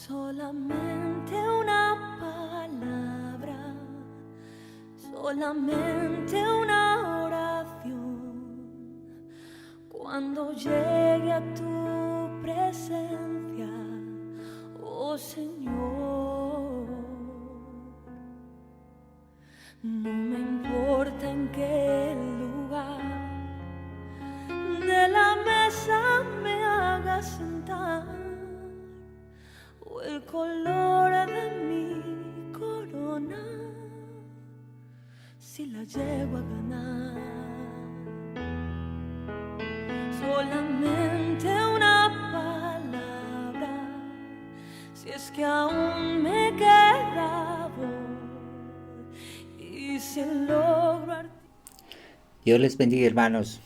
Solamente una palabra, solamente una oración. Cuando llegue a tu presencia, oh Señor, no me importa en qué lugar de la mesa me hagas sentar, o el color de mi corona, si la llego a ganar. Solamente una palabra, si es que aún me queda voz, y si logro. Dios les bendiga, hermanos.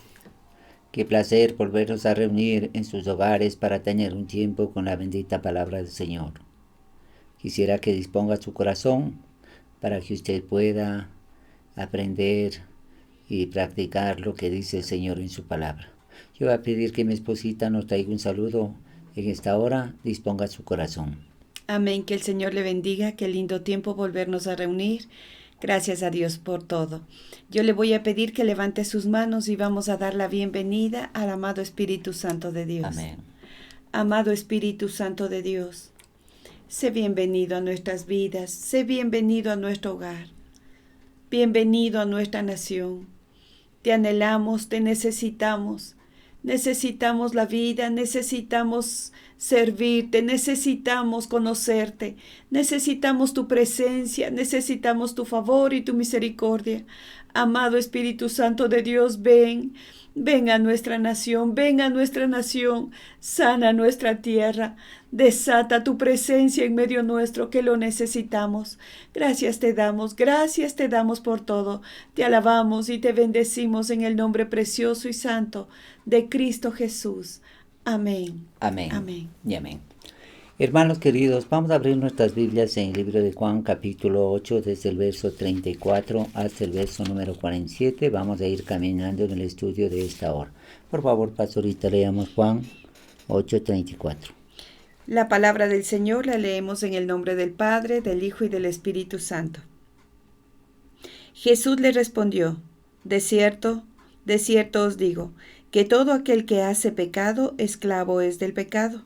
Qué placer volvernos a reunir en sus hogares para tener un tiempo con la bendita palabra del Señor. Quisiera que disponga su corazón para que usted pueda aprender y practicar lo que dice el Señor en su palabra. Yo voy a pedir que mi esposita nos traiga un saludo en esta hora. Disponga su corazón. Amén, que el Señor le bendiga, qué lindo tiempo volvernos a reunir. Gracias a Dios por todo. Yo le voy a pedir que levante sus manos y vamos a dar la bienvenida al amado Espíritu Santo de Dios. Amén. Amado Espíritu Santo de Dios, sé bienvenido a nuestras vidas, sé bienvenido a nuestro hogar, bienvenido a nuestra nación. Te anhelamos, te necesitamos. Necesitamos la vida, necesitamos servirte, necesitamos conocerte, necesitamos tu presencia, necesitamos tu favor y tu misericordia. Amado Espíritu Santo de Dios, ven a nuestra nación, sana nuestra tierra, desata tu presencia en medio nuestro que lo necesitamos. Gracias te damos por todo. Te alabamos y te bendecimos en el nombre precioso y santo de Cristo Jesús. Amén. Amén. Amén. Y amén. Hermanos queridos, vamos a abrir nuestras Biblias en el libro de Juan, capítulo 8, desde el verso 34 hasta el verso número 47. Vamos a ir caminando en el estudio de esta hora. Por favor, pastorita, leamos Juan 8, 34. La palabra del Señor la leemos en el nombre del Padre, del Hijo y del Espíritu Santo. Jesús le respondió: de cierto os digo, que todo aquel que hace pecado, esclavo es del pecado.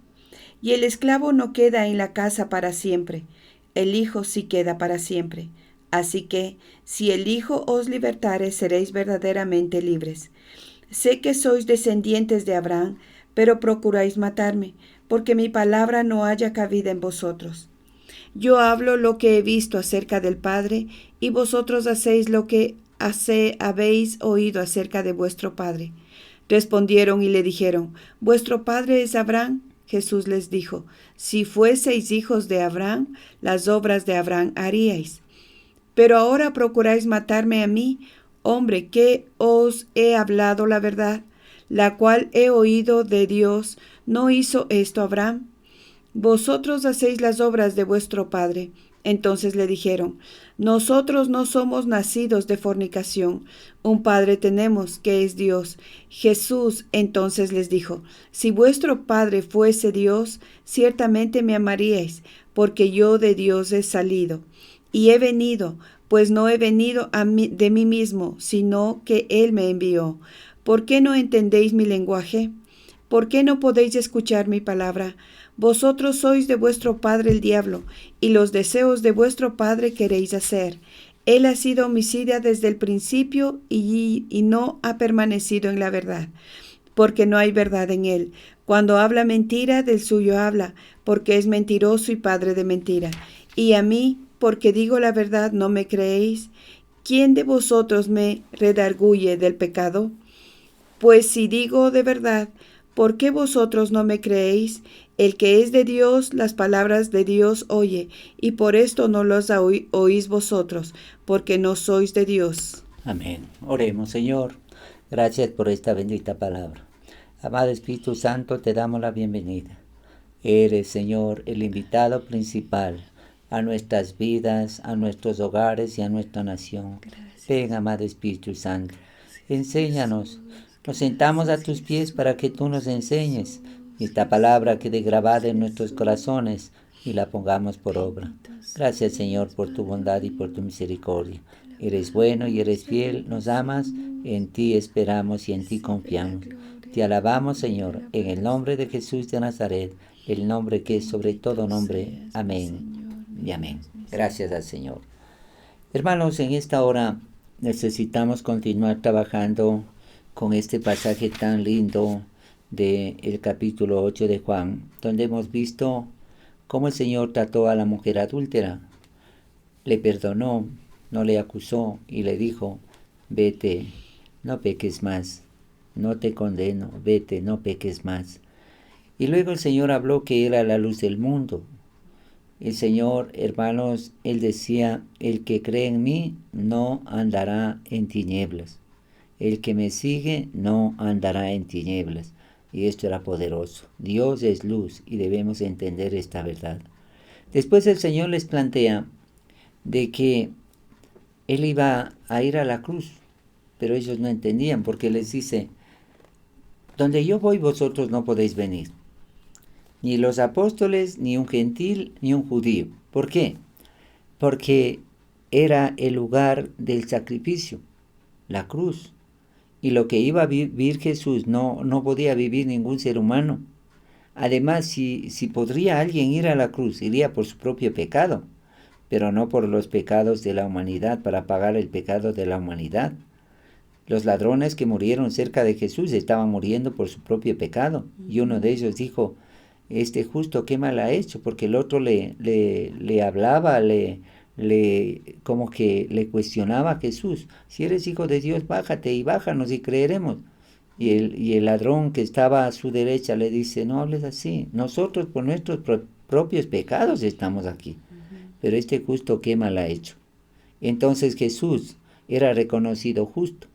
Y el esclavo no queda en la casa para siempre, el Hijo sí queda para siempre. Así que, si el Hijo os libertare, seréis verdaderamente libres. Sé que sois descendientes de Abraham, pero procuráis matarme, porque mi palabra no haya cabida en vosotros. Yo hablo lo que he visto acerca del Padre, y vosotros hacéis lo que habéis oído acerca de vuestro Padre. Respondieron y le dijeron: ¿vuestro Padre es Abraham? Jesús les dijo: si fueseis hijos de Abraham, las obras de Abraham haríais. Pero ahora procuráis matarme a mí, hombre, que os he hablado la verdad, la cual he oído de Dios. ¿No hizo esto Abraham? Vosotros hacéis las obras de vuestro padre. Entonces le dijeron: nosotros no somos nacidos de fornicación, un padre tenemos, que es Dios. Jesús entonces les dijo: si vuestro padre fuese Dios, ciertamente me amaríais, porque yo de Dios he salido, y he venido, pues no he venido de mí mismo, sino que Él me envió. ¿Por qué no entendéis mi lenguaje? ¿Por qué no podéis escuchar mi palabra? Vosotros sois de vuestro padre el diablo, y los deseos de vuestro padre queréis hacer. Él ha sido homicida desde el principio y no ha permanecido en la verdad, porque no hay verdad en él. Cuando habla mentira, del suyo habla, porque es mentiroso y padre de mentira. Y a mí, porque digo la verdad, ¿no me creéis? ¿Quién de vosotros me redarguye del pecado? Pues si digo de verdad, ¿por qué vosotros no me creéis? El que es de Dios, las palabras de Dios oye, y por esto no las oís vosotros, porque no sois de Dios. Amén. Oremos, Señor. Gracias por esta bendita palabra. Amado Espíritu Santo, te damos la bienvenida. Eres, Señor, el invitado principal a nuestras vidas, a nuestros hogares y a nuestra nación. Gracias. Ven, amado Espíritu Santo. Enséñanos. Nos sentamos a tus pies para que tú nos enseñes. Esta palabra quede grabada en nuestros corazones y la pongamos por obra. Gracias, Señor, por tu bondad y por tu misericordia. Eres bueno y eres fiel, nos amas, en ti esperamos y en ti confiamos. Te alabamos, Señor, en el nombre de Jesús de Nazaret, el nombre que es sobre todo nombre. Amén y amén. Gracias al Señor. Hermanos, en esta hora necesitamos continuar trabajando con este pasaje tan lindo del capítulo 8 de Juan, donde hemos visto cómo el Señor trató a la mujer adúltera. Le perdonó, no le acusó y le dijo: vete, no peques más, no te condeno, vete, no peques más. Y luego el Señor habló que era la luz del mundo. El Señor, hermanos, Él decía: el que cree en mí no andará en tinieblas. El que me sigue no andará en tinieblas. Y esto era poderoso. Dios es luz y debemos entender esta verdad. Después el Señor les plantea de que Él iba a ir a la cruz, pero ellos no entendían, porque les dice: donde yo voy vosotros no podéis venir, ni los apóstoles, ni un gentil, ni un judío. ¿Por qué? Porque era el lugar del sacrificio, la cruz. Y lo que iba a vivir Jesús no podía vivir ningún ser humano. Además, si podría alguien ir a la cruz, iría por su propio pecado, pero no por los pecados de la humanidad, para pagar el pecado de la humanidad. Los ladrones que murieron cerca de Jesús estaban muriendo por su propio pecado. Y uno de ellos dijo: este justo, ¿qué mal ha hecho? Porque el otro le hablaba, como que le cuestionaba a Jesús: si eres hijo de Dios, bájate y bájanos y creeremos. Y el ladrón que estaba a su derecha le dice: no hables así, nosotros por nuestros propios pecados estamos aquí. Pero este justo, ¿qué mal ha hecho? Entonces Jesús era reconocido justo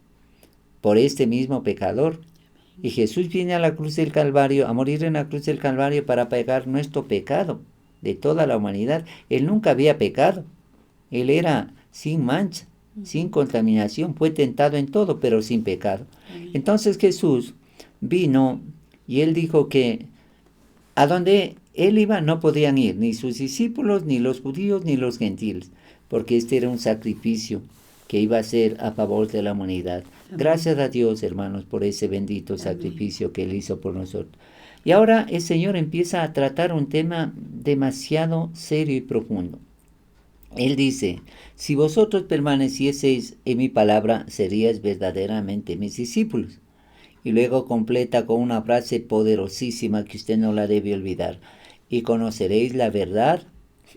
por este mismo pecador. Y Jesús viene a la cruz del Calvario, a morir en la cruz del Calvario para pagar nuestro pecado, de toda la humanidad. Él nunca había pecado. Él era sin mancha, sin contaminación, fue tentado en todo, pero sin pecado. Entonces Jesús vino y Él dijo que a donde Él iba no podían ir ni sus discípulos, ni los judíos, ni los gentiles, porque este era un sacrificio que iba a ser a favor de la humanidad. Amén. Gracias a Dios, hermanos, por ese bendito sacrificio que Él hizo por nosotros. Y ahora el Señor empieza a tratar un tema demasiado serio y profundo. Él dice: si vosotros permanecieseis en mi palabra, seríais verdaderamente mis discípulos. Y luego completa con una frase poderosísima que usted no la debe olvidar: y conoceréis la verdad,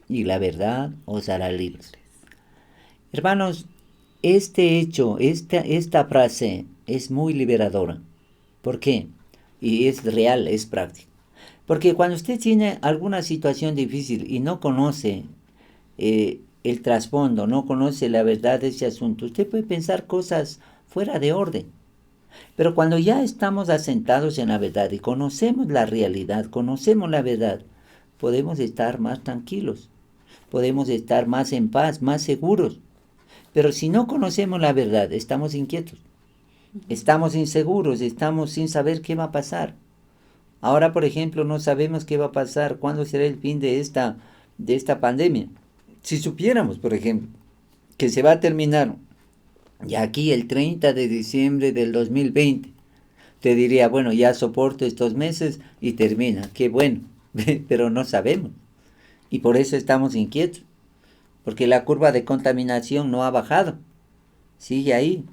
y la verdad os hará libres. Hermanos, este hecho, esta frase es muy liberadora. ¿Por qué? Y es real, es práctico. Porque cuando usted tiene alguna situación difícil y no conoce el trasfondo, no conoce la verdad de ese asunto, usted puede pensar cosas fuera de orden. Pero cuando ya estamos asentados en la verdad y conocemos la realidad, conocemos la verdad, podemos estar más tranquilos, podemos estar más en paz, más seguros. Pero si no conocemos la verdad, estamos inquietos, estamos inseguros, estamos sin saber qué va a pasar. Ahora, por ejemplo, no sabemos qué va a pasar, cuándo será el fin de esta pandemia. Si supiéramos, por ejemplo, que se va a terminar y aquí el 30 de diciembre del 2020, te diría: bueno, ya soporto estos meses y termina, qué bueno, pero no sabemos. Y por eso estamos inquietos, porque la curva de contaminación no ha bajado, sigue ahí.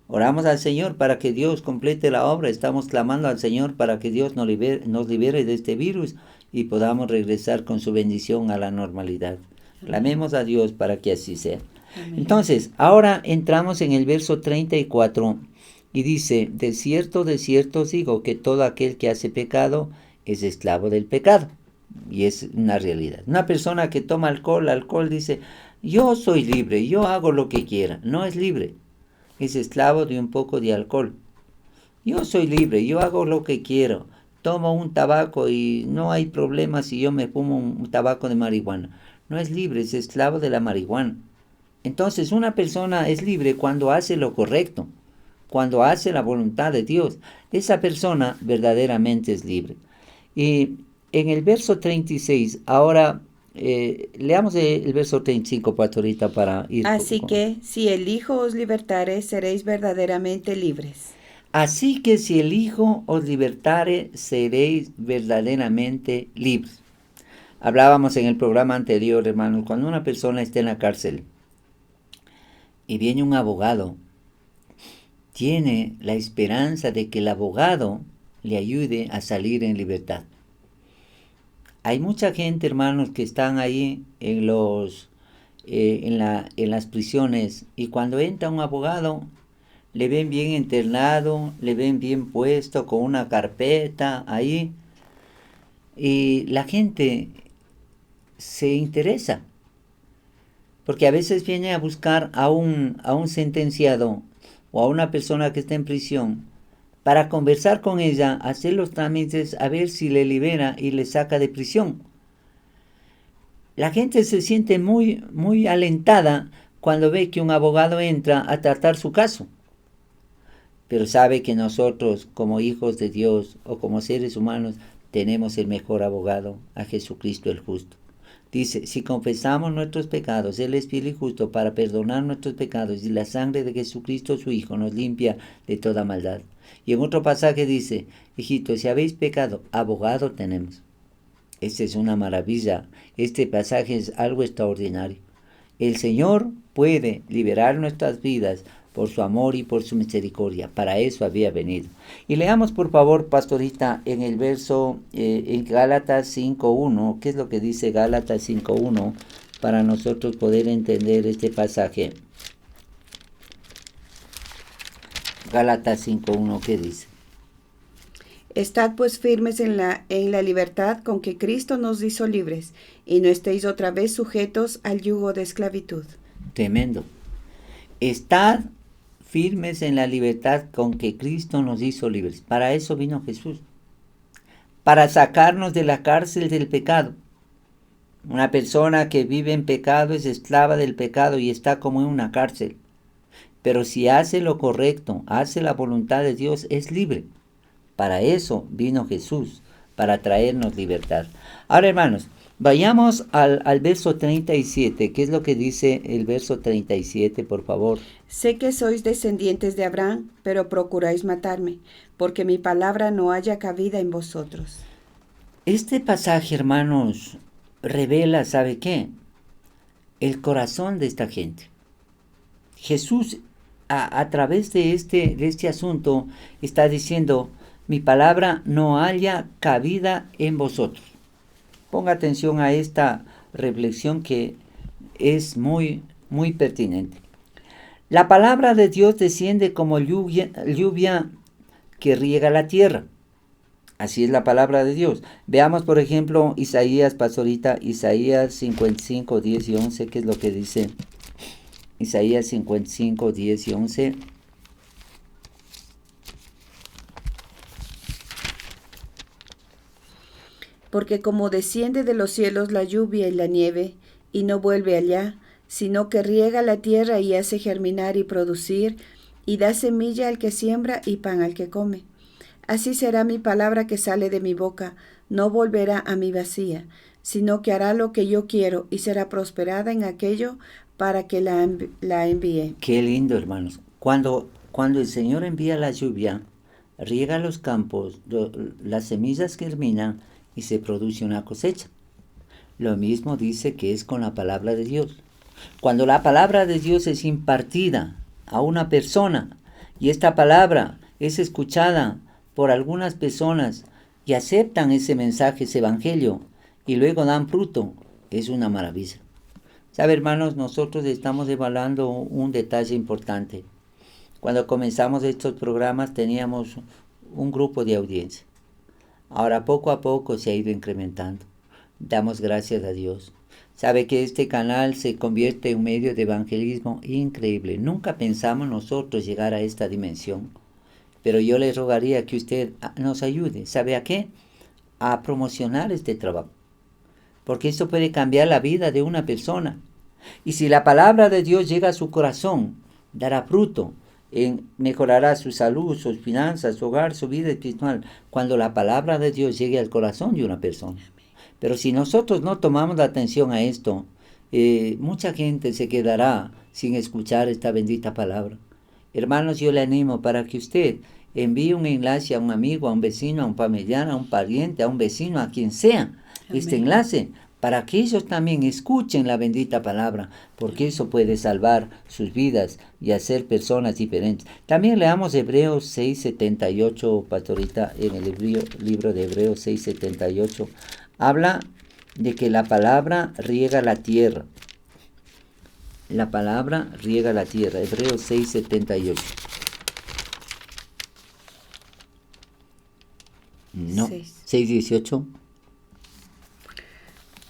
Oramos al Señor para que Dios complete la obra, estamos clamando al Señor para que Dios nos libere de este virus y podamos regresar con su bendición a la normalidad. Clamemos a Dios para que así sea. Amén. Entonces, ahora entramos en el verso 34 y dice: de cierto os digo que todo aquel que hace pecado es esclavo del pecado. Y es una realidad. Una persona que toma alcohol dice: yo soy libre, yo hago lo que quiera. No es libre, es esclavo de un poco de alcohol. Yo soy libre, yo hago lo que quiero. Tomo un tabaco y no hay problema si yo me fumo un tabaco de marihuana. No es libre, es esclavo de la marihuana. Entonces, una persona es libre cuando hace lo correcto, cuando hace la voluntad de Dios. Esa persona verdaderamente es libre. Y en el verso 36, ahora Leamos el verso 35, pastorita, para ir. Así que, si el Hijo os libertare, seréis verdaderamente libres. Así que si el Hijo os libertare, seréis verdaderamente libres. Hablábamos en el programa anterior, hermanos, cuando una persona está en la cárcel y viene un abogado, tiene la esperanza de que el abogado le ayude a salir en libertad. Hay mucha gente, hermanos, que están ahí en las prisiones, y cuando entra un abogado, le ven bien internado, le ven bien puesto, con una carpeta ahí, y la gente se interesa, porque a veces viene a buscar a un sentenciado o a una persona que está en prisión para conversar con ella, hacer los trámites, a ver si le libera y le saca de prisión. La gente se siente muy, muy alentada cuando ve que un abogado entra a tratar su caso. Pero sabe que nosotros, como hijos de Dios o como seres humanos, tenemos el mejor abogado, a Jesucristo el justo. Dice, si confesamos nuestros pecados, Él es fiel y justo para perdonar nuestros pecados, y la sangre de Jesucristo su Hijo nos limpia de toda maldad. Y en otro pasaje dice, hijitos, si habéis pecado, abogado tenemos. Esta es una maravilla. Este pasaje es algo extraordinario. El Señor puede liberar nuestras vidas por su amor y por su misericordia. Para eso había venido. Y leamos, por favor, pastorita, en el verso, en Gálatas 5.1. ¿Qué es lo que dice Gálatas 5.1? Para nosotros poder entender este pasaje. Gálatas 5.1, ¿qué dice? Estad pues firmes en la libertad con que Cristo nos hizo libres, y no estéis otra vez sujetos al yugo de esclavitud. Tremendo. Estad firmes en la libertad con que Cristo nos hizo libres. Para eso vino Jesús. Para sacarnos de la cárcel del pecado. Una persona que vive en pecado es esclava del pecado y está como en una cárcel. Pero si hace lo correcto, hace la voluntad de Dios, es libre. Para eso vino Jesús, para traernos libertad. Ahora, hermanos, vayamos al verso 37. ¿Qué es lo que dice el verso 37, por favor? Sé que sois descendientes de Abraham, pero procuráis matarme, porque mi palabra no haya cabida en vosotros. Este pasaje, hermanos, revela, ¿sabe qué? El corazón de esta gente. Jesús, a través de este asunto, está diciendo, mi palabra no haya cabida en vosotros. Ponga atención a esta reflexión que es muy, muy pertinente. La palabra de Dios desciende como lluvia que riega la tierra. Así es la palabra de Dios. Veamos, por ejemplo, Isaías, pastorita, Isaías 55, 10 y 11, ¿qué es lo que dice? Isaías 55, 10 y 11. Porque como desciende de los cielos la lluvia y la nieve, y no vuelve allá, sino que riega la tierra y hace germinar y producir, y da semilla al que siembra y pan al que come. Así será mi palabra que sale de mi boca, no volverá a mí vacía, sino que hará lo que yo quiero y será prosperada en aquello para que la envíe. Qué lindo, hermanos. Cuando el Señor envía la lluvia, riega los campos, las semillas germinan y se produce una cosecha. Lo mismo dice que es con la palabra de Dios. Cuando la palabra de Dios es impartida a una persona y esta palabra es escuchada por algunas personas y aceptan ese mensaje, ese evangelio, y luego dan fruto, es una maravilla. ¿Sabe, hermanos? Nosotros estamos evaluando un detalle importante. Cuando comenzamos estos programas teníamos un grupo de audiencia. Ahora poco a poco se ha ido incrementando. Damos gracias a Dios. Sabe que este canal se convierte en un medio de evangelismo increíble. Nunca pensamos nosotros llegar a esta dimensión. Pero yo le rogaría que usted nos ayude. ¿Sabe a qué? A promocionar este trabajo. Porque esto puede cambiar la vida de una persona. Y si la palabra de Dios llega a su corazón, dará fruto. Mejorará su salud, sus finanzas, su hogar, su vida espiritual, cuando la palabra de Dios llegue al corazón de una persona. Pero si nosotros no tomamos la atención a esto, mucha gente se quedará sin escuchar esta bendita palabra. Hermanos, yo le animo para que usted envíe un enlace a un amigo, a un vecino, a un familiar, a un pariente, a un vecino, a quien sea, este Amén. enlace, para que ellos también escuchen la bendita palabra, porque eso puede salvar sus vidas y hacer personas diferentes. También leamos Hebreos 6:78, pastorita, en el libro de Hebreos 6:78, habla de que la palabra riega la tierra. La palabra riega la tierra, Hebreos 6:78. No, 6:18.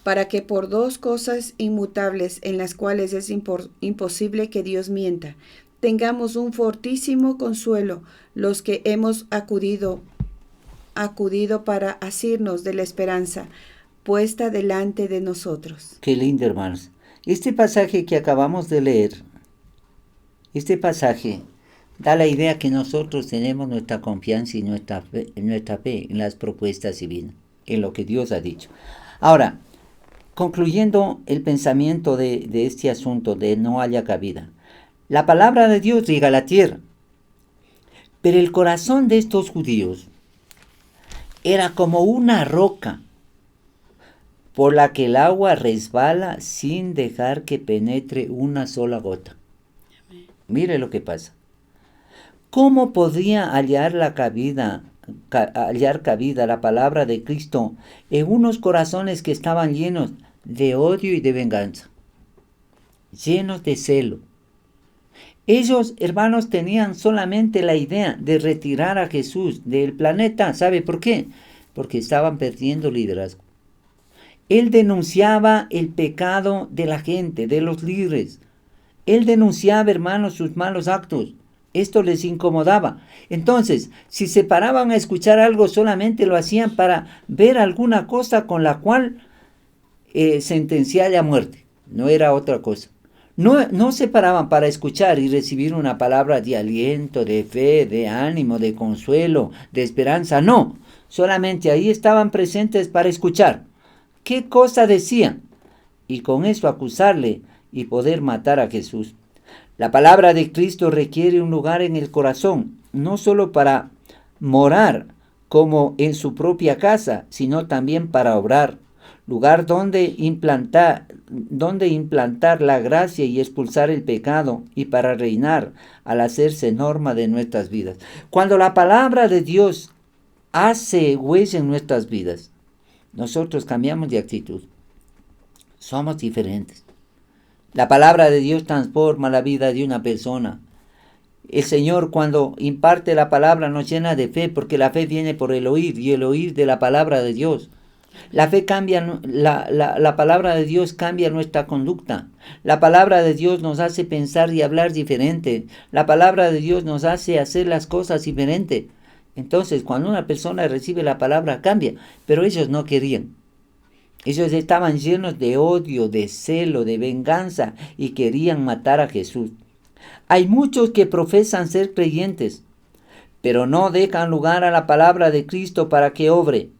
Para que por dos cosas inmutables en las cuales es imposible que Dios mienta, tengamos un fortísimo consuelo los que hemos acudido para asirnos de la esperanza puesta delante de nosotros. Qué lindo, hermanos. Este pasaje que acabamos de leer, este pasaje da la idea que nosotros tenemos nuestra confianza y nuestra fe en las propuestas divinas, en lo que Dios ha dicho. Ahora, concluyendo el pensamiento de este asunto de no haya cabida, la palabra de Dios riega la tierra, pero el corazón de estos judíos era como una roca por la que el agua resbala sin dejar que penetre una sola gota. Mire lo que pasa. ¿Cómo podía hallar cabida la palabra de Cristo en unos corazones que estaban llenos de odio y de venganza, llenos de celo? Ellos, hermanos, tenían solamente la idea de retirar a Jesús del planeta. ¿Sabe por qué? Porque estaban perdiendo liderazgo. Él denunciaba el pecado de la gente, de los líderes. Él denunciaba, hermanos, sus malos actos. Esto les incomodaba. Entonces, si se paraban a escuchar algo, solamente lo hacían para ver alguna cosa con la cual sentenciarle a muerte. No era otra cosa. No se paraban para escuchar y recibir una palabra de aliento, de fe, de ánimo, de consuelo, de esperanza. No, solamente ahí estaban presentes para escuchar qué cosa decían y con eso acusarle y poder matar a Jesús. La palabra de Cristo requiere un lugar en el corazón, no solo para morar como en su propia casa, sino también para obrar. Lugar donde implantar la gracia y expulsar el pecado y para reinar al hacerse norma de nuestras vidas. Cuando la palabra de Dios hace huella en nuestras vidas, nosotros cambiamos de actitud. Somos diferentes. La palabra de Dios transforma la vida de una persona. El Señor, cuando imparte la palabra, nos llena de fe, porque la fe viene por el oír y el oír de la palabra de Dios. La fe cambia, la palabra de Dios cambia nuestra conducta. La palabra de Dios nos hace pensar y hablar diferente. La palabra de Dios nos hace hacer las cosas diferente. Entonces, cuando una persona recibe la palabra, cambia. Pero ellos no querían. Ellos estaban llenos de odio, de celo, de venganza y querían matar a Jesús. Hay muchos que profesan ser creyentes, pero no dejan lugar a la palabra de Cristo para que obre,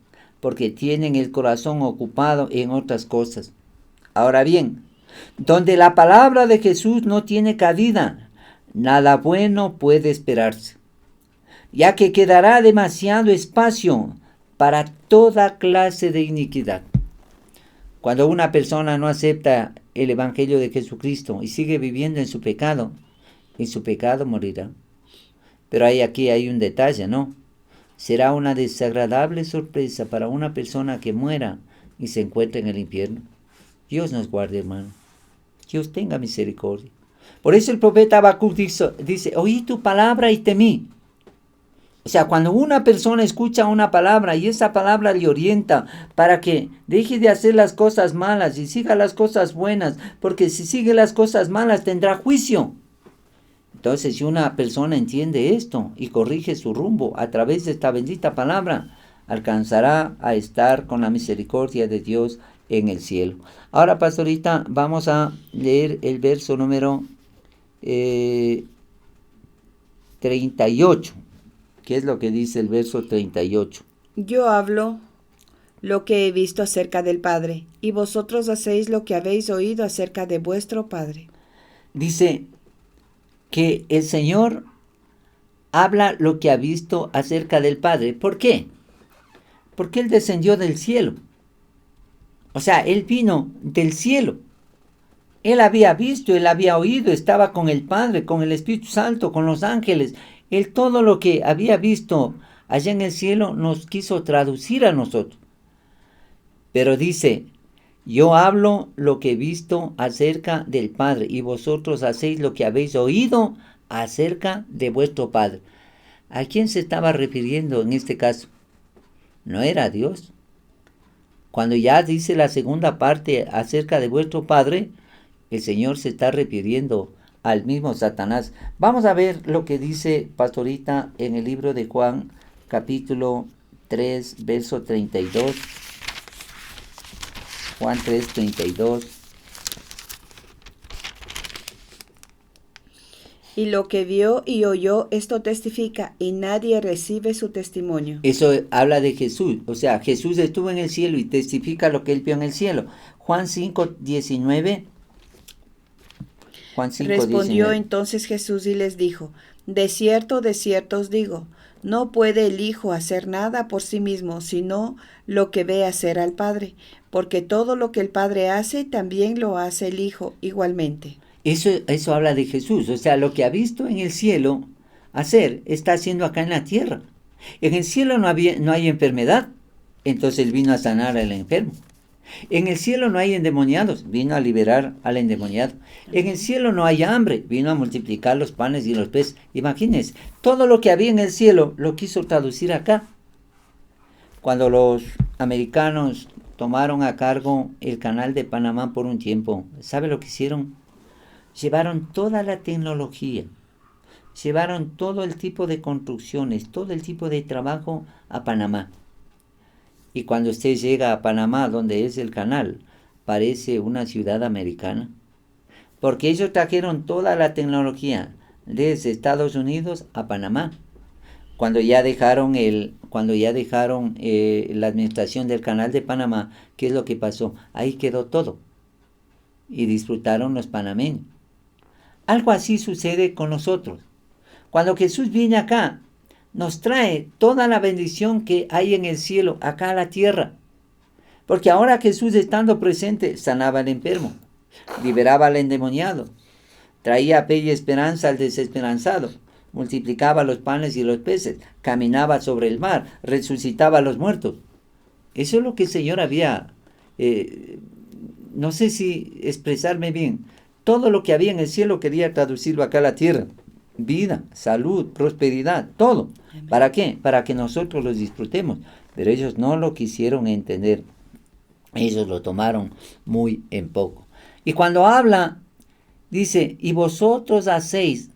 porque tienen el corazón ocupado en otras cosas. Ahora bien, donde la palabra de Jesús no tiene cabida, nada bueno puede esperarse, ya que quedará demasiado espacio para toda clase de iniquidad. Cuando una persona no acepta el Evangelio de Jesucristo y sigue viviendo en su pecado morirá. Pero aquí hay un detalle, ¿no? Será una desagradable sorpresa para una persona que muera y se encuentre en el infierno. Dios nos guarde, hermano. Dios tenga misericordia. Por eso el profeta Habacuc dice, oí tu palabra y temí. O sea, cuando una persona escucha una palabra y esa palabra le orienta para que deje de hacer las cosas malas y siga las cosas buenas, porque si sigue las cosas malas tendrá juicio. Entonces, si una persona entiende esto y corrige su rumbo a través de esta bendita palabra, alcanzará a estar con la misericordia de Dios en el cielo. Ahora, pastorita, vamos a leer el verso número 38. ¿Qué es lo que dice el verso 38? Yo hablo lo que he visto acerca del Padre, y vosotros hacéis lo que habéis oído acerca de vuestro Padre. Dice que el Señor habla lo que ha visto acerca del Padre. ¿Por qué? Porque Él descendió del cielo. O sea, Él vino del cielo. Él había visto, Él había oído, estaba con el Padre, con el Espíritu Santo, con los ángeles. Él todo lo que había visto allá en el cielo nos quiso traducir a nosotros. Pero dice, yo hablo lo que he visto acerca del Padre y vosotros hacéis lo que habéis oído acerca de vuestro Padre. ¿A quién se estaba refiriendo en este caso? No era a Dios. Cuando ya dice la segunda parte acerca de vuestro Padre, el Señor se está refiriendo al mismo Satanás. Vamos a ver lo que dice Pastorita en el libro de Juan, capítulo 3, verso 32. Juan 3, 32. Y lo que vio y oyó, esto testifica, y nadie recibe su testimonio. Eso habla de Jesús. O sea, Jesús estuvo en el cielo y testifica lo que él vio en el cielo. Juan 5, 19. Juan 5, Respondió 19. entonces Jesús y les dijo, de cierto os digo, no puede el Hijo hacer nada por sí mismo, sino lo que ve hacer al Padre, porque todo lo que el Padre hace, también lo hace el Hijo igualmente. Eso habla de Jesús. O sea, lo que ha visto en el cielo hacer, está haciendo acá en la tierra. En el cielo no hay enfermedad, entonces él vino a sanar al enfermo. En el cielo no hay endemoniados, vino a liberar al endemoniado. En el cielo no hay hambre, vino a multiplicar los panes y los peces. Imagínense, todo lo que había en el cielo lo quiso traducir acá. Cuando los americanos tomaron a cargo el canal de Panamá por un tiempo, ¿sabe lo que hicieron? Llevaron toda la tecnología, llevaron todo el tipo de construcciones, todo el tipo de trabajo a Panamá. Y cuando usted llega a Panamá, donde es el canal, parece una ciudad americana. Porque ellos trajeron toda la tecnología desde Estados Unidos a Panamá. Cuando ya dejaron la administración del canal de Panamá, ¿qué es lo que pasó? Ahí quedó todo. Y disfrutaron los panameños. Algo así sucede con nosotros. Cuando Jesús viene acá, nos trae toda la bendición que hay en el cielo, acá a la tierra. Porque ahora Jesús, estando presente, sanaba al enfermo, liberaba al endemoniado, traía fe y esperanza al desesperanzado, multiplicaba los panes y los peces, caminaba sobre el mar, resucitaba a los muertos. Eso es lo que el Señor había, no sé si expresarme bien, todo lo que había en el cielo quería traducirlo acá a la tierra. Vida, salud, prosperidad, todo. Amén. ¿Para qué? Para que nosotros los disfrutemos. Pero ellos no lo quisieron entender. Ellos lo tomaron muy en poco. Y cuando habla, dice, y vosotros hacéis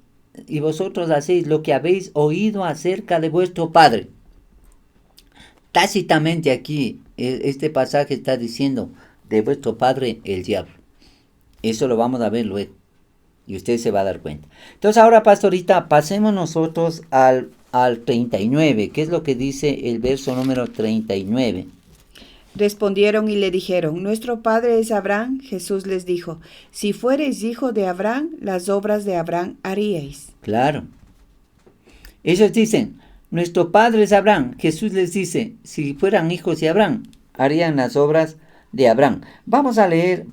lo que habéis oído acerca de vuestro Padre. Tácitamente aquí, este pasaje está diciendo, de vuestro padre el diablo. Eso lo vamos a ver luego. Y usted se va a dar cuenta. Entonces ahora, pastorita, pasemos nosotros al 39. ¿Qué es lo que dice el verso número 39? Respondieron y le dijeron, nuestro padre es Abraham. Jesús les dijo, si fuereis hijo de Abraham, las obras de Abraham haríais. Claro. Ellos dicen, nuestro padre es Abraham. Jesús les dice, si fueran hijos de Abraham, harían las obras de Abraham. Vamos a leer,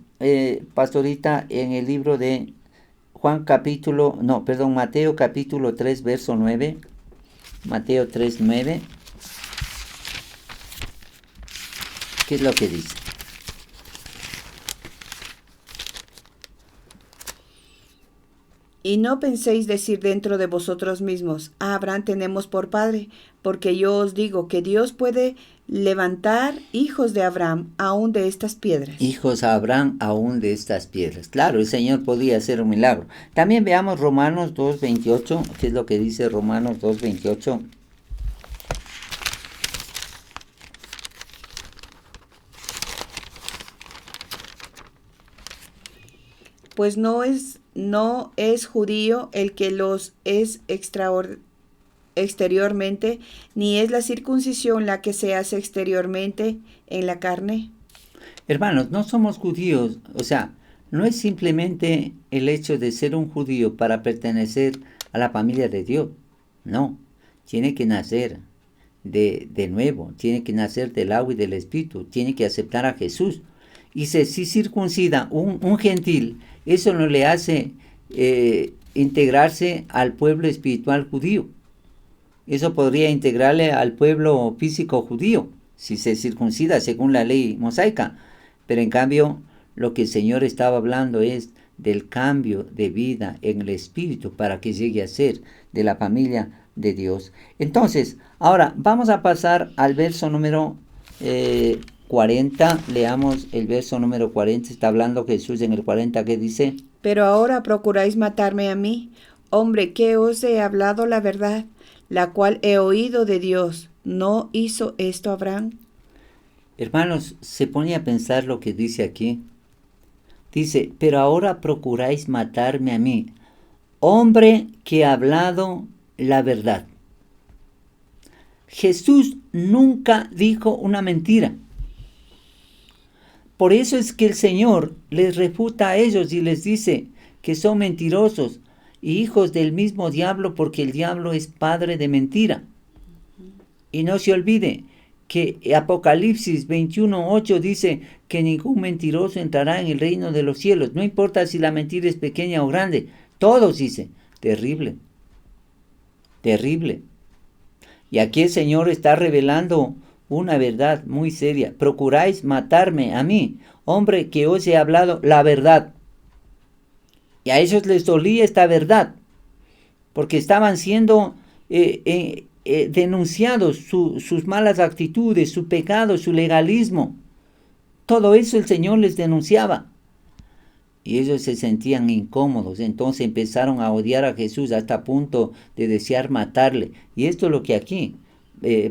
pastorita, en el libro de Mateo capítulo 3, verso 9. Mateo 3, 9. ¿Qué es lo que dice? Y no penséis decir dentro de vosotros mismos, a Abraham tenemos por padre, porque yo os digo que Dios puede levantar hijos de Abraham aún de estas piedras. Hijos a Abraham aún de estas piedras. Claro, el Señor podía hacer un milagro. También veamos Romanos 2:28. ¿Qué es lo que dice Romanos 2:28? Pues no es judío el que los es exteriormente, ni es la circuncisión la que se hace exteriormente en la carne. Hermanos, no somos judíos, o sea, no es simplemente el hecho de ser un judío para pertenecer a la familia de Dios. No, tiene que nacer de nuevo, tiene que nacer del agua y del espíritu, tiene que aceptar a Jesús. Y si circuncida un gentil, eso no le hace integrarse al pueblo espiritual judío. Eso podría integrarle al pueblo físico judío, si se circuncida según la ley mosaica. Pero en cambio, lo que el Señor estaba hablando es del cambio de vida en el espíritu para que llegue a ser de la familia de Dios. Entonces, ahora vamos a pasar al verso número 40. Leamos el verso número 40. Está hablando Jesús en el 40, que dice: Pero ahora procuráis matarme a mí, hombre, que os he hablado la verdad, la cual he oído de Dios. ¿No hizo esto Abraham? Hermanos, se pone a pensar lo que dice aquí. Dice, pero ahora procuráis matarme a mí, hombre que ha hablado la verdad. Jesús nunca dijo una mentira. Por eso es que el Señor les refuta a ellos y les dice que son mentirosos y hijos del mismo diablo, porque el diablo es padre de mentira. Y no se olvide que Apocalipsis 21:8 dice que ningún mentiroso entrará en el reino de los cielos. No importa si la mentira es pequeña o grande. Todos dice, terrible, terrible. Y aquí el Señor está revelando una verdad muy seria. Procuráis matarme a mí, hombre, que os he hablado la verdad. Y a ellos les dolía esta verdad, porque estaban siendo denunciados sus malas actitudes, su pecado, su legalismo. Todo eso el Señor les denunciaba. Y ellos se sentían incómodos. Entonces empezaron a odiar a Jesús hasta punto de desear matarle. Y esto es lo que aquí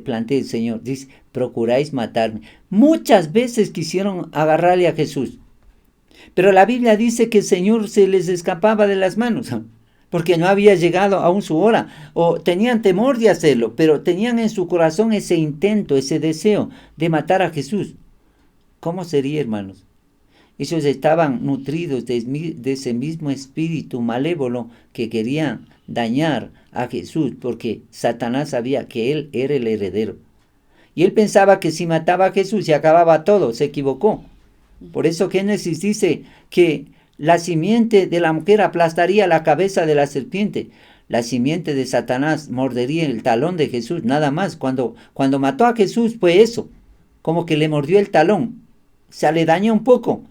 plantea el Señor. Dice, procuráis matarme. Muchas veces quisieron agarrarle a Jesús. Pero la Biblia dice que el Señor se les escapaba de las manos, porque no había llegado aún su hora, o tenían temor de hacerlo, pero tenían en su corazón ese intento, ese deseo de matar a Jesús. ¿Cómo sería, hermanos? Ellos estaban nutridos de ese mismo espíritu malévolo que querían dañar a Jesús, porque Satanás sabía que él era el heredero. Y él pensaba que si mataba a Jesús se acababa todo, se equivocó. Por eso Génesis dice que la simiente de la mujer aplastaría la cabeza de la serpiente. La simiente de Satanás mordería el talón de Jesús, nada más. Cuando mató a Jesús fue eso, como que le mordió el talón. Se le dañó un poco,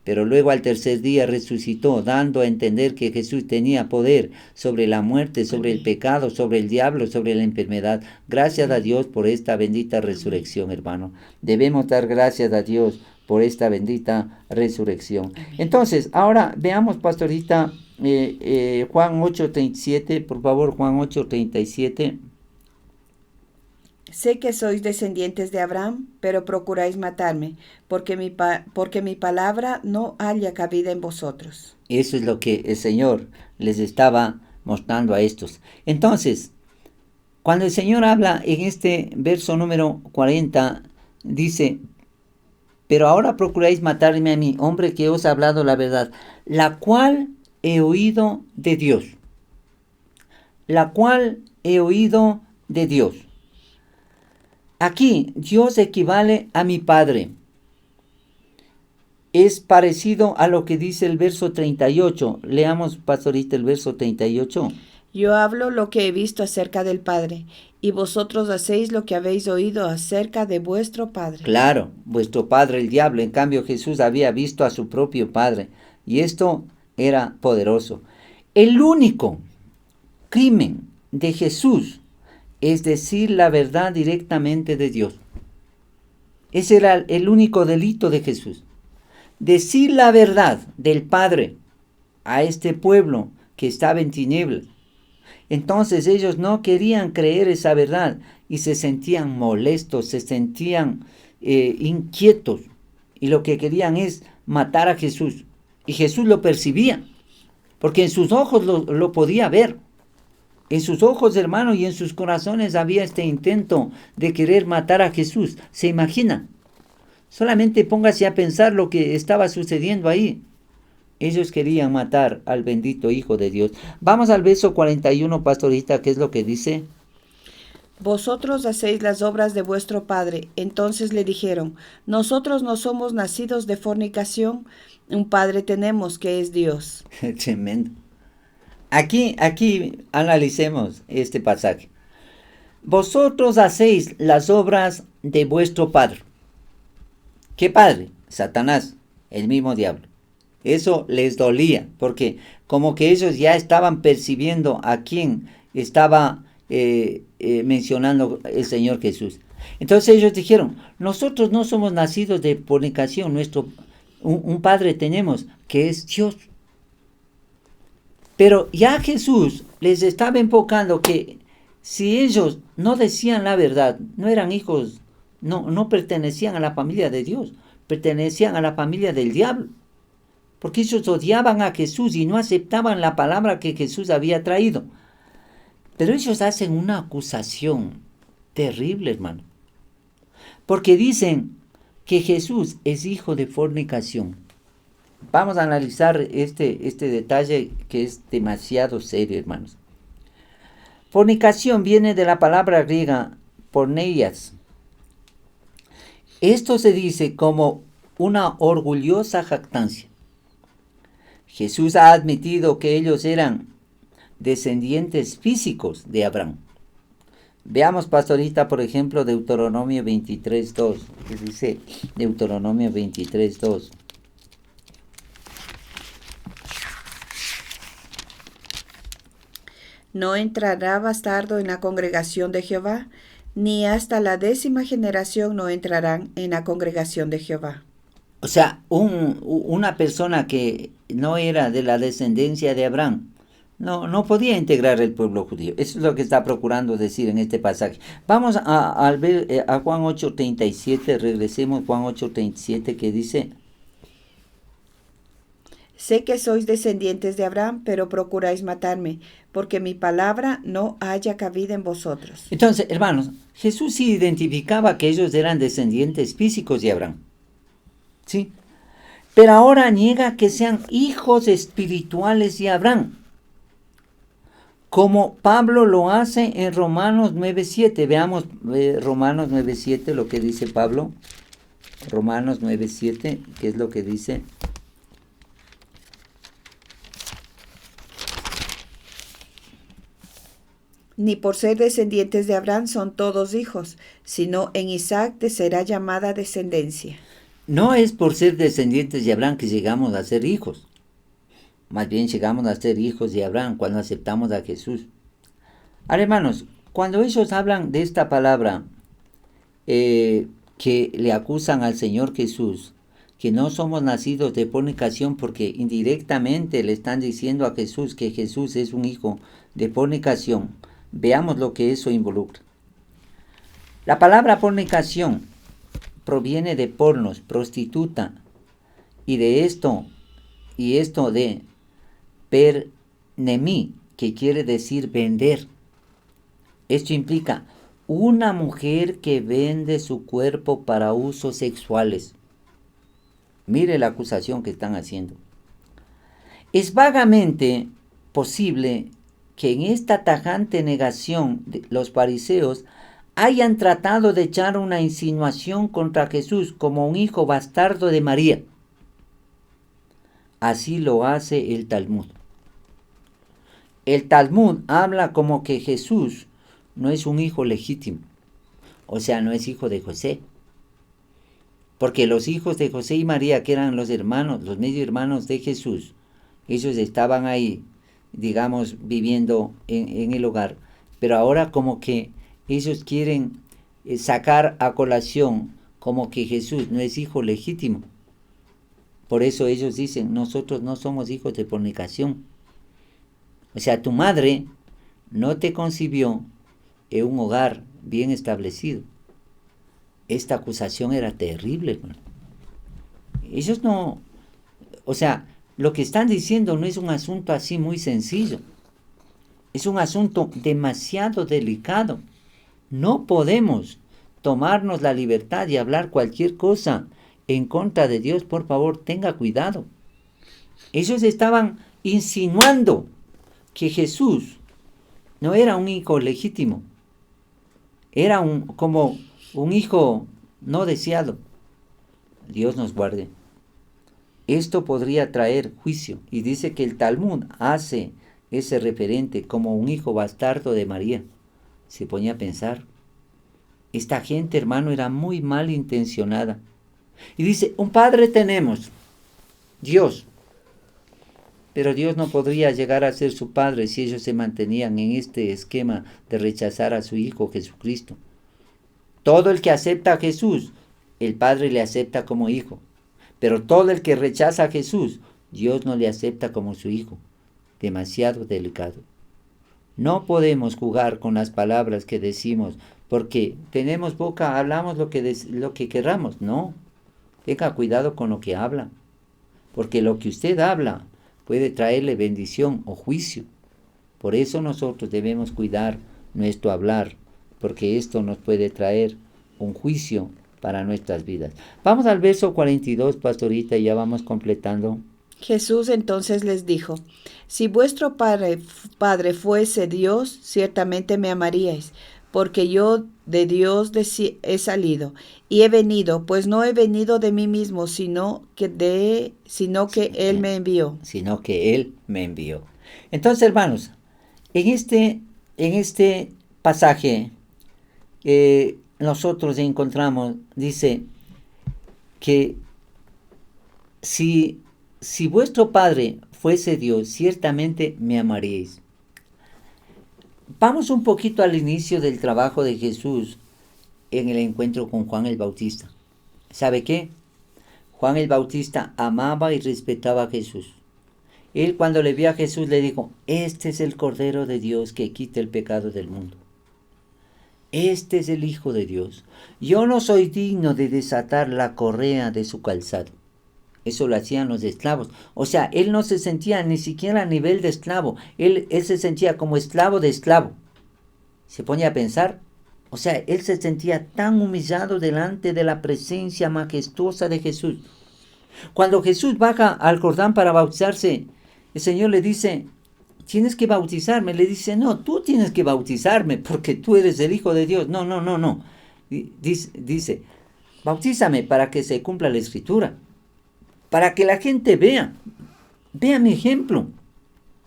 pero luego al tercer día resucitó, dando a entender que Jesús tenía poder sobre la muerte, sobre el pecado, sobre el diablo, sobre la enfermedad. Gracias a Dios por esta bendita resurrección, hermano. Debemos dar gracias a Dios por esta bendita resurrección. Entonces, ahora veamos, pastorita, Juan 8:37, por favor, Juan 8:37. Sé que sois descendientes de Abraham, pero procuráis matarme, porque mi palabra no halla cabida en vosotros. Eso es lo que el Señor les estaba mostrando a estos. Entonces, cuando el Señor habla en este verso número 40, dice, pero ahora procuráis matarme a mí, hombre que os ha hablado la verdad, la cual he oído de Dios. La cual he oído de Dios. Aquí Dios equivale a mi Padre. Es parecido a lo que dice el verso 38. Leamos, pastorita, el verso 38. Yo hablo lo que he visto acerca del Padre, y vosotros hacéis lo que habéis oído acerca de vuestro Padre. Claro, vuestro padre el diablo. En cambio Jesús había visto a su propio Padre. Y esto era poderoso. El único crimen de Jesús es decir la verdad directamente de Dios. Ese era el único delito de Jesús. Decir la verdad del Padre a este pueblo que estaba en tinieblas. Entonces ellos no querían creer esa verdad y se sentían molestos, se sentían inquietos. Y lo que querían es matar a Jesús. Y Jesús lo percibía, porque en sus ojos lo podía ver. En sus ojos, hermano, y en sus corazones había este intento de querer matar a Jesús. ¿Se imagina? Solamente póngase a pensar lo que estaba sucediendo ahí. Ellos querían matar al bendito Hijo de Dios. Vamos al verso 41, pastorita, ¿qué es lo que dice? Vosotros hacéis las obras de vuestro padre. Entonces le dijeron, nosotros no somos nacidos de fornicación, un padre tenemos que es Dios. Tremendo. Aquí analicemos este pasaje. Vosotros hacéis las obras de vuestro padre. ¿Qué padre? Satanás, el mismo diablo. Eso les dolía, porque como que ellos ya estaban percibiendo a quién estaba mencionando el Señor Jesús. Entonces ellos dijeron, nosotros no somos nacidos de fornicación, un padre tenemos que es Dios. Pero ya Jesús les estaba enfocando que si ellos no decían la verdad, no eran hijos, no pertenecían a la familia de Dios, pertenecían a la familia del diablo. Porque ellos odiaban a Jesús y no aceptaban la palabra que Jesús había traído. Pero ellos hacen una acusación terrible, hermano. Porque dicen que Jesús es hijo de fornicación. Vamos a analizar este detalle que es demasiado serio, hermanos. Fornicación viene de la palabra griega porneias. Esto se dice como una orgullosa jactancia. Jesús ha admitido que ellos eran descendientes físicos de Abraham. Veamos, pastorita, por ejemplo, Deuteronomio 23:2. ¿Qué dice Deuteronomio 23:2? No entrará bastardo en la congregación de Jehová, ni hasta la 10ª generación no entrarán en la congregación de Jehová. O sea, una persona que no era de la descendencia de Abraham, no podía integrar el pueblo judío. Eso es lo que está procurando decir en este pasaje. Vamos a Juan 8:37, regresemos a Juan 8:37, que dice: Sé que sois descendientes de Abraham, pero procuráis matarme, porque mi palabra no haya cabida en vosotros. Entonces, hermanos, Jesús sí identificaba que ellos eran descendientes físicos de Abraham. ¿Sí? Pero ahora niega que sean hijos espirituales de Abraham, como Pablo lo hace en Romanos 9:7. Veamos Romanos 9:7, lo que dice Pablo. Romanos 9:7, ¿qué es lo que dice? Ni por ser descendientes de Abraham son todos hijos, sino en Isaac te será llamada descendencia. No es por ser descendientes de Abraham que llegamos a ser hijos. Más bien llegamos a ser hijos de Abraham cuando aceptamos a Jesús. Ahora, hermanos, cuando ellos hablan de esta palabra que le acusan al Señor Jesús, que no somos nacidos de fornicación, porque indirectamente le están diciendo a Jesús que Jesús es un hijo de fornicación, veamos lo que eso involucra. La palabra fornicación proviene de pornos, prostituta, y esto de pernemí, que quiere decir vender. Esto implica una mujer que vende su cuerpo para usos sexuales. Mire la acusación que están haciendo. Es vagamente posible que en esta tajante negación los fariseos hayan tratado de echar una insinuación contra Jesús como un hijo bastardo de María. Así lo hace el Talmud. El Talmud habla como que Jesús no es un hijo legítimo, o sea, no es hijo de José. Porque los hijos de José y María, que eran los hermanos, los medio hermanos de Jesús, ellos estaban ahí, digamos, viviendo en el hogar. Pero ahora como que ellos quieren sacar a colación como que Jesús no es hijo legítimo. Por eso ellos dicen, nosotros no somos hijos de fornicación. O sea, tu madre no te concibió en un hogar bien establecido. Esta acusación era terrible, hermano. Ellos no, o sea, lo que están diciendo no es un asunto así muy sencillo. Es un asunto demasiado delicado. No podemos tomarnos la libertad de hablar cualquier cosa en contra de Dios. Por favor, tenga cuidado. Ellos estaban insinuando que Jesús no era un hijo legítimo. Era como un hijo no deseado. Dios nos guarde. Esto podría traer juicio. Y dice que el Talmud hace ese referente como un hijo bastardo de María. Se ponía a pensar. Esta gente, hermano, era muy mal intencionada. Y dice, un padre tenemos, Dios. Pero Dios no podría llegar a ser su padre si ellos se mantenían en este esquema de rechazar a su Hijo Jesucristo. Todo el que acepta a Jesús, el Padre le acepta como hijo. Pero todo el que rechaza a Jesús, Dios no le acepta como su Hijo. Demasiado delicado. No podemos jugar con las palabras que decimos, porque tenemos boca, hablamos lo que queramos. No, tenga cuidado con lo que habla, porque lo que usted habla puede traerle bendición o juicio. Por eso nosotros debemos cuidar nuestro hablar, porque esto nos puede traer un juicio para nuestras vidas. Vamos al verso 42, pastorita, y ya vamos completando. Jesús entonces les dijo, si vuestro padre fuese Dios, ciertamente me amaríais, porque yo de Dios he salido y he venido, pues no he venido de mí mismo, sino que Él me envió. Sino que Él me envió. Entonces, hermanos, en este pasaje nosotros encontramos, dice que si vuestro Padre fuese Dios, ciertamente me amaríais. Vamos un poquito al inicio del trabajo de Jesús en el encuentro con Juan el Bautista. ¿Sabe qué? Juan el Bautista amaba y respetaba a Jesús. Él, cuando le vio a Jesús, le dijo, este es el Cordero de Dios que quita el pecado del mundo. Este es el Hijo de Dios. Yo no soy digno de desatar la correa de su calzado. Eso lo hacían los esclavos. O sea, él no se sentía ni siquiera a nivel de esclavo. Él se sentía como esclavo de esclavo. Se pone a pensar. O sea, él se sentía tan humillado delante de la presencia majestuosa de Jesús. Cuando Jesús baja al Jordán para bautizarse, el Señor le dice, tienes que bautizarme. Le dice, no, tú tienes que bautizarme porque tú eres el Hijo de Dios. No. Dice, bautízame para que se cumpla la Escritura. Para que la gente vea mi ejemplo,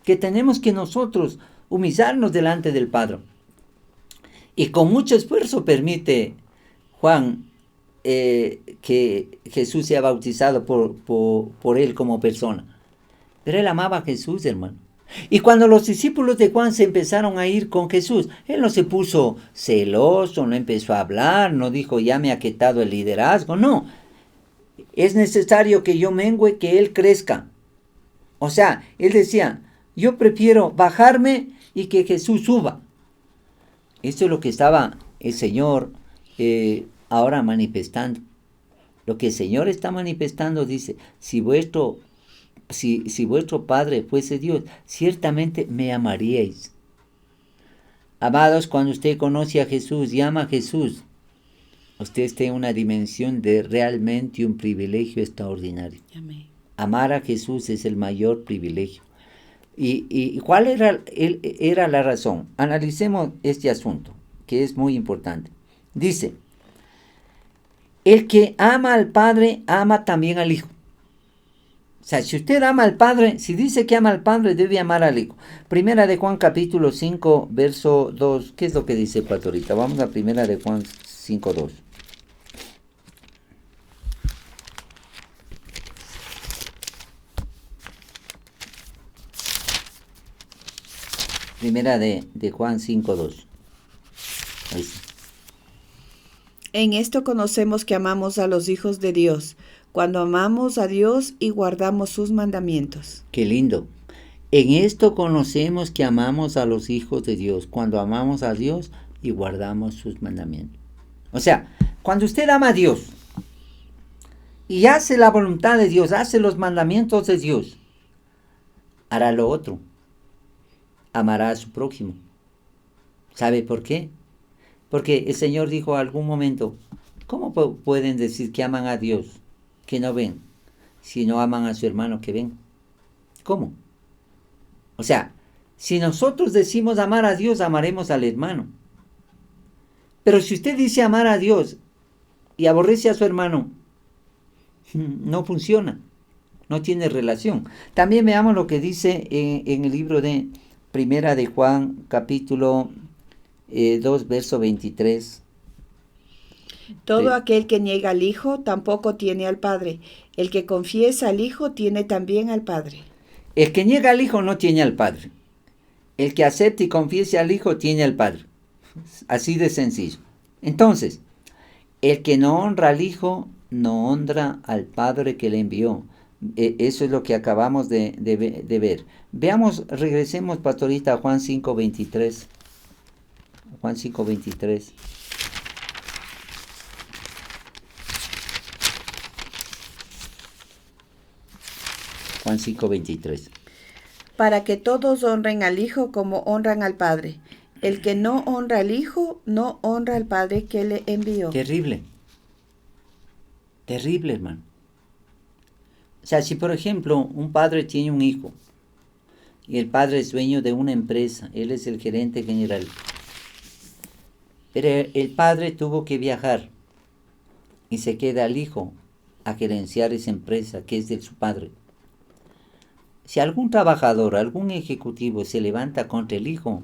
que tenemos que nosotros humillarnos delante del Padre. Y con mucho esfuerzo permite Juan que Jesús sea bautizado por él como persona. Pero él amaba a Jesús, hermano. Y cuando los discípulos de Juan se empezaron a ir con Jesús, él no se puso celoso, no empezó a hablar, no dijo, ya me ha quitado el liderazgo, no. Es necesario que yo mengüe, que él crezca. O sea, él decía, yo prefiero bajarme y que Jesús suba. Esto es lo que estaba el Señor ahora manifestando. Lo que el Señor está manifestando dice, si vuestro Padre fuese Dios, ciertamente me amaríais. Amados, cuando usted conoce a Jesús y ama a Jesús, usted está en una dimensión de realmente un privilegio extraordinario. Amén. Amar a Jesús es el mayor privilegio. ¿Y cuál era la razón? Analicemos este asunto, que es muy importante. Dice, el que ama al Padre, ama también al Hijo. O sea, si usted ama al Padre, si dice que ama al Padre, debe amar al Hijo. Primera de Juan capítulo 5, verso 2. ¿Qué es lo que dice, pastorita? Vamos a Primera de Juan 5, 2. Primera de Juan 5:2. En esto conocemos que amamos a los hijos de Dios, cuando amamos a Dios y guardamos sus mandamientos. Qué lindo. En esto conocemos que amamos a los hijos de Dios, cuando amamos a Dios y guardamos sus mandamientos. O sea, cuando usted ama a Dios y hace la voluntad de Dios, hace los mandamientos de Dios, hará lo otro. amará a su prójimo. ¿Sabe por qué? Porque el Señor dijo algún momento, ¿cómo pueden decir que aman a Dios, que no ven, si no aman a su hermano que ven? ¿Cómo? O sea, si nosotros decimos amar a Dios, amaremos al hermano. Pero si usted dice amar a Dios y aborrece a su hermano, no funciona, no tiene relación. También veamos lo que dice en el libro de Primera de Juan, capítulo 2, verso 23. Todo aquel que niega al Hijo tampoco tiene al Padre. El que confiesa al Hijo tiene también al Padre. El que niega al Hijo no tiene al Padre. El que acepta y confiese al Hijo tiene al Padre. Así de sencillo. Entonces, el que no honra al Hijo, no honra al Padre que le envió. Eso es lo que acabamos de ver. Veamos, regresemos, pastorita, a Juan 5:23. Juan 5:23. Juan 5:23. Para que todos honren al Hijo como honran al Padre. El que no honra al Hijo, no honra al Padre que le envió. Terrible. Terrible, hermano. O sea, si por ejemplo un padre tiene un hijo y el padre es dueño de una empresa, él es el gerente general, pero el padre tuvo que viajar y se queda el hijo a gerenciar esa empresa que es de su padre. Si algún trabajador, algún ejecutivo se levanta contra el hijo,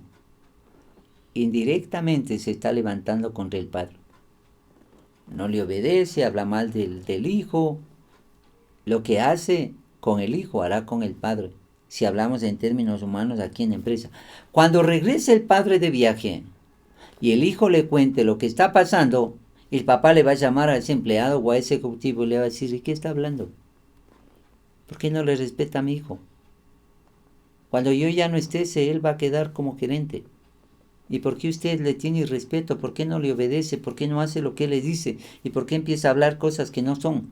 indirectamente se está levantando contra el padre. No le obedece, habla mal del hijo. Lo que hace con el hijo hará con el padre, si hablamos en términos humanos aquí en la empresa. Cuando regrese el padre de viaje y el hijo le cuente lo que está pasando, el papá le va a llamar a ese empleado o a ese ejecutivo y le va a decir, ¿de qué está hablando? ¿Por qué no le respeta a mi hijo? Cuando yo ya no esté, él va a quedar como gerente. ¿Y por qué usted le tiene respeto? ¿Por qué no le obedece? ¿Por qué no hace lo que él le dice? ¿Y por qué empieza a hablar cosas que no son?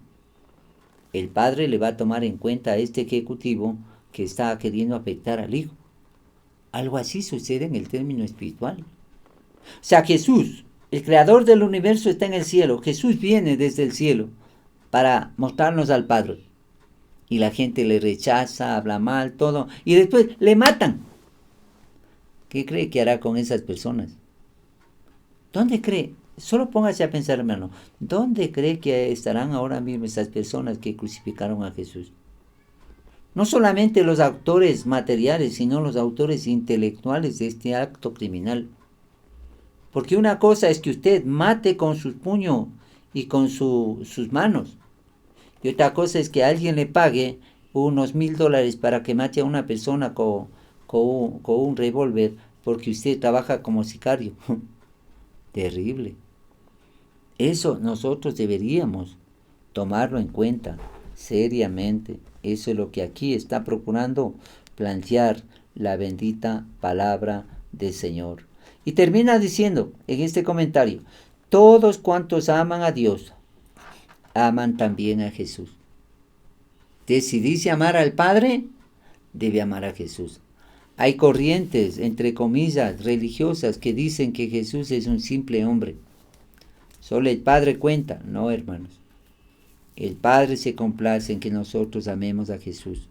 El padre le va a tomar en cuenta a este ejecutivo que está queriendo afectar al hijo. Algo así sucede en el término espiritual. O sea, Jesús, el creador del universo, está en el cielo. Jesús viene desde el cielo para mostrarnos al Padre. Y la gente le rechaza, habla mal, todo. Y después le matan. ¿Qué cree que hará con esas personas? ¿Dónde cree? Solo póngase a pensar, hermano. ¿Dónde cree que estarán ahora mismo esas personas que crucificaron a Jesús? No solamente los autores materiales, sino los autores intelectuales de este acto criminal. Porque una cosa es que usted mate con sus puños y con sus manos. Y otra cosa es que alguien le pague unos $1,000 para que mate a una persona con un revólver porque usted trabaja como sicario. Terrible. Eso nosotros deberíamos tomarlo en cuenta seriamente. Eso es lo que aquí está procurando plantear la bendita palabra del Señor. Y termina diciendo en este comentario, todos cuantos aman a Dios, aman también a Jesús. Si dice amar al Padre, debe amar a Jesús. Hay corrientes, entre comillas, religiosas que dicen que Jesús es un simple hombre. Solo el Padre cuenta. No, hermanos. El Padre se complace en que nosotros amemos a Jesús.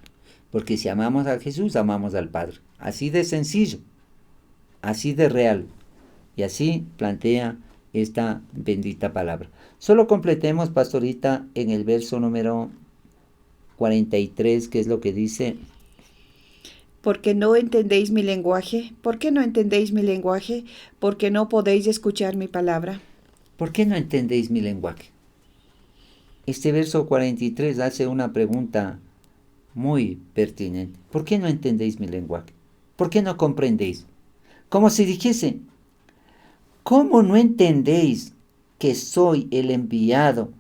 Porque si amamos a Jesús, amamos al Padre. Así de sencillo. Así de real. Y así plantea esta bendita palabra. Solo completemos, pastorita, en el verso número 43, que es lo que dice... ¿Porque no entendéis mi lenguaje? ¿Por qué no entendéis mi lenguaje? Porque no podéis escuchar mi palabra. ¿Por qué no entendéis mi lenguaje? Este verso 43 hace una pregunta muy pertinente. ¿Por qué no entendéis mi lenguaje? ¿Por qué no comprendéis? Como si dijese, ¿cómo no entendéis que soy el enviado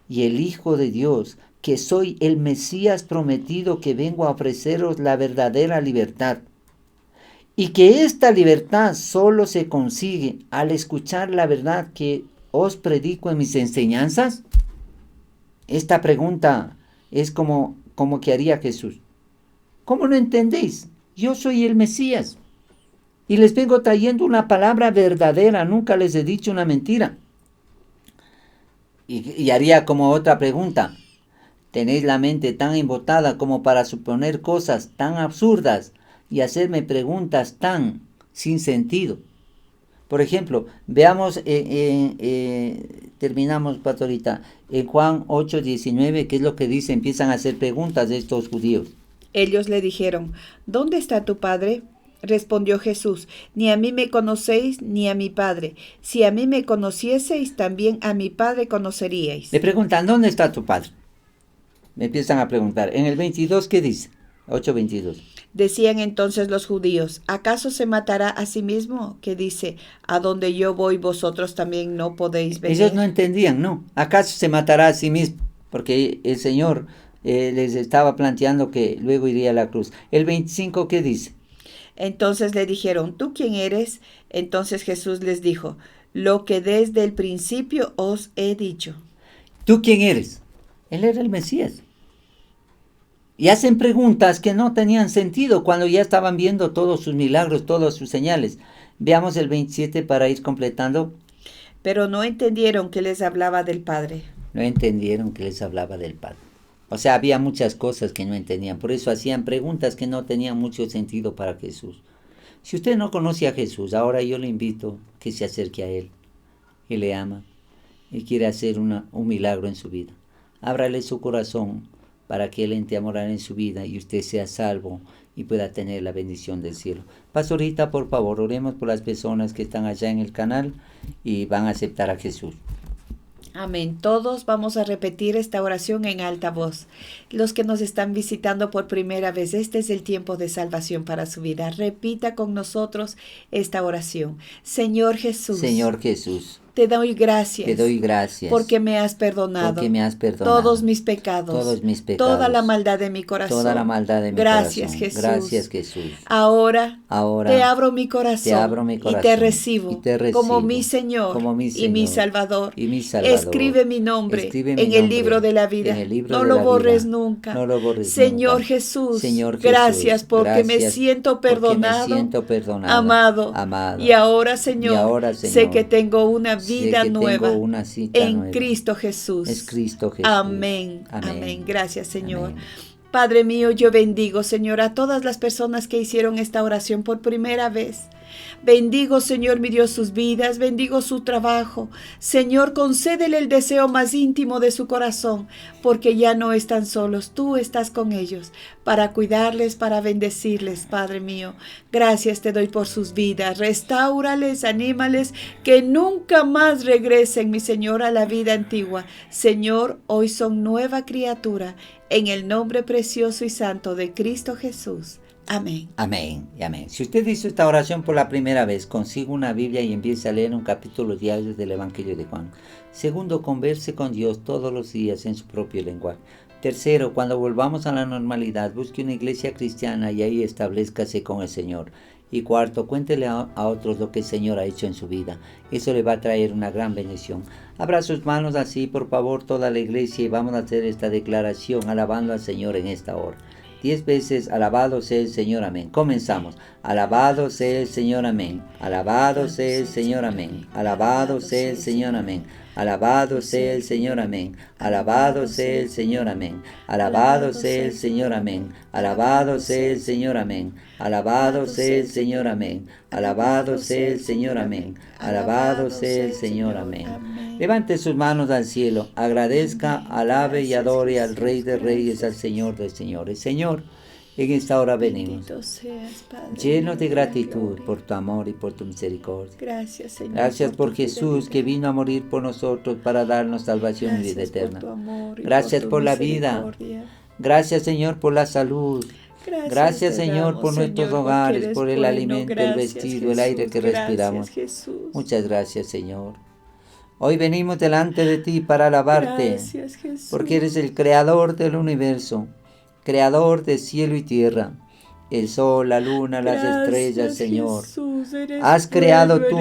y el Hijo de Dios, que soy el Mesías prometido, que vengo a ofreceros la verdadera libertad? Y que esta libertad solo se consigue al escuchar la verdad que os predico en mis enseñanzas. Esta pregunta es como que haría Jesús. ¿Cómo no entendéis? Yo soy el Mesías. Y les vengo trayendo una palabra verdadera, nunca les he dicho una mentira. Y haría como otra pregunta. ¿Tenéis la mente tan embotada como para suponer cosas tan absurdas y hacerme preguntas tan sin sentido? Por ejemplo, veamos, terminamos, pastorita, en Juan 8:19, ¿qué es lo que dice? Empiezan a hacer preguntas de estos judíos. Ellos le dijeron, ¿dónde está tu padre? Respondió Jesús, ni a mí me conocéis ni a mi Padre. Si a mí me conocieseis, también a mi Padre conoceríais. Me preguntan, ¿dónde está tu padre? Me empiezan a preguntar. En el 22, ¿qué dice? 8:22. Decían entonces los judíos, ¿acaso se matará a sí mismo? Que dice, a donde yo voy vosotros también no podéis venir. Ellos no entendían, ¿no? ¿Acaso se matará a sí mismo? Porque el Señor les estaba planteando que luego iría a la cruz. El 25, ¿qué dice? Entonces le dijeron, ¿tú quién eres? Entonces Jesús les dijo, lo que desde el principio os he dicho. ¿Tú quién eres? Él era el Mesías. Y hacen preguntas que no tenían sentido cuando ya estaban viendo todos sus milagros, todas sus señales. Veamos el 27 para ir completando. Pero no entendieron que les hablaba del Padre. No entendieron que les hablaba del Padre. O sea, había muchas cosas que no entendían. Por eso hacían preguntas que no tenían mucho sentido para Jesús. Si usted no conoce a Jesús, ahora yo le invito a que se acerque a Él. Él le ama y quiere hacer un milagro en su vida. Ábrale su corazón para que Él entre a morar en su vida y usted sea salvo y pueda tener la bendición del cielo. Pastorita, por favor, oremos por las personas que están allá en el canal y van a aceptar a Jesús. Amén. Todos vamos a repetir esta oración en alta voz. Los que nos están visitando por primera vez, este es el tiempo de salvación para su vida. Repita con nosotros esta oración. Señor Jesús. Señor Jesús. Te doy gracias. Te doy gracias. Porque me has perdonado. Porque me has perdonado. Todos mis pecados. Todos mis pecados. Toda la maldad de mi corazón. Toda la maldad de mi gracias, corazón. Jesús. Gracias, Jesús. Ahora te abro mi corazón. Te abro mi corazón. Y te recibo. Como mi Señor. Como mi Señor. Y mi Salvador. Y mi Salvador. Escribe mi nombre. Escribe mi en nombre el libro de la vida. En el libro no de lo la borres vida. nunca. No lo borres Señor nunca. Jesús. Señor Jesús. Gracias porque me siento perdonado. Porque me siento perdonado. Amado. Y ahora, Señor, sé que tengo una vida nueva. Tengo una cita en nueva. Cristo Jesús. Es Cristo Jesús. Amén. Amén. Gracias, Señor. Amén. Padre mío, yo bendigo, Señor, a todas las personas que hicieron esta oración por primera vez. Bendigo, Señor, mi Dios, sus vidas, bendigo su trabajo. Señor, concédele el deseo más íntimo de su corazón, porque ya no están solos, tú estás con ellos, para cuidarles, para bendecirles, Padre mío. Gracias te doy por sus vidas, restáurales, anímales, que nunca más regresen, mi Señor, a la vida antigua. Señor, hoy son nueva criatura, en el nombre precioso y santo de Cristo Jesús. Amén. Amén y amén. Si usted hizo esta oración por la primera vez, consiga una Biblia y empiece a leer un capítulo diario del Evangelio de Juan. Segundo, converse con Dios todos los días en su propio lenguaje. Tercero, cuando volvamos a la normalidad, busque una iglesia cristiana y ahí establezcase con el Señor. Y cuarto, cuéntele a otros lo que el Señor ha hecho en su vida. Eso le va a traer una gran bendición. Abra sus manos así, por favor, toda la iglesia, y vamos a hacer esta declaración alabando al Señor en esta hora. 10 veces, alabado sea el Señor, amén. Comenzamos. Alabado sea el Señor, amén. Alabado sea el Señor, amén. Alabado sea el Señor, amén. Alabado sea el Señor, amén. Alabado sea el Señor, amén. Alabado sea el Señor, amén. Alabado sea el Señor, amén. Alabado sea el Señor, amén. Alabado sea el Señor, amén. Alabado sea el Señor, amén. Levante sus manos al cielo, agradezca, alabe y adore al Rey de Reyes, al Señor de Señores. Señor, en esta hora venimos, llenos de gratitud por tu amor y por tu misericordia. Gracias, Señor. Gracias por Jesús, que vino a morir por nosotros para darnos salvación y vida eterna. Gracias por la vida. Gracias, Señor, por la salud. Gracias, Señor, por nuestros hogares, por el alimento, el vestido, el aire que respiramos. Muchas gracias, Señor. Hoy venimos delante de ti para alabarte, porque eres el creador del universo, creador de cielo y tierra, el sol, la luna, las estrellas, Señor. Has creado tú,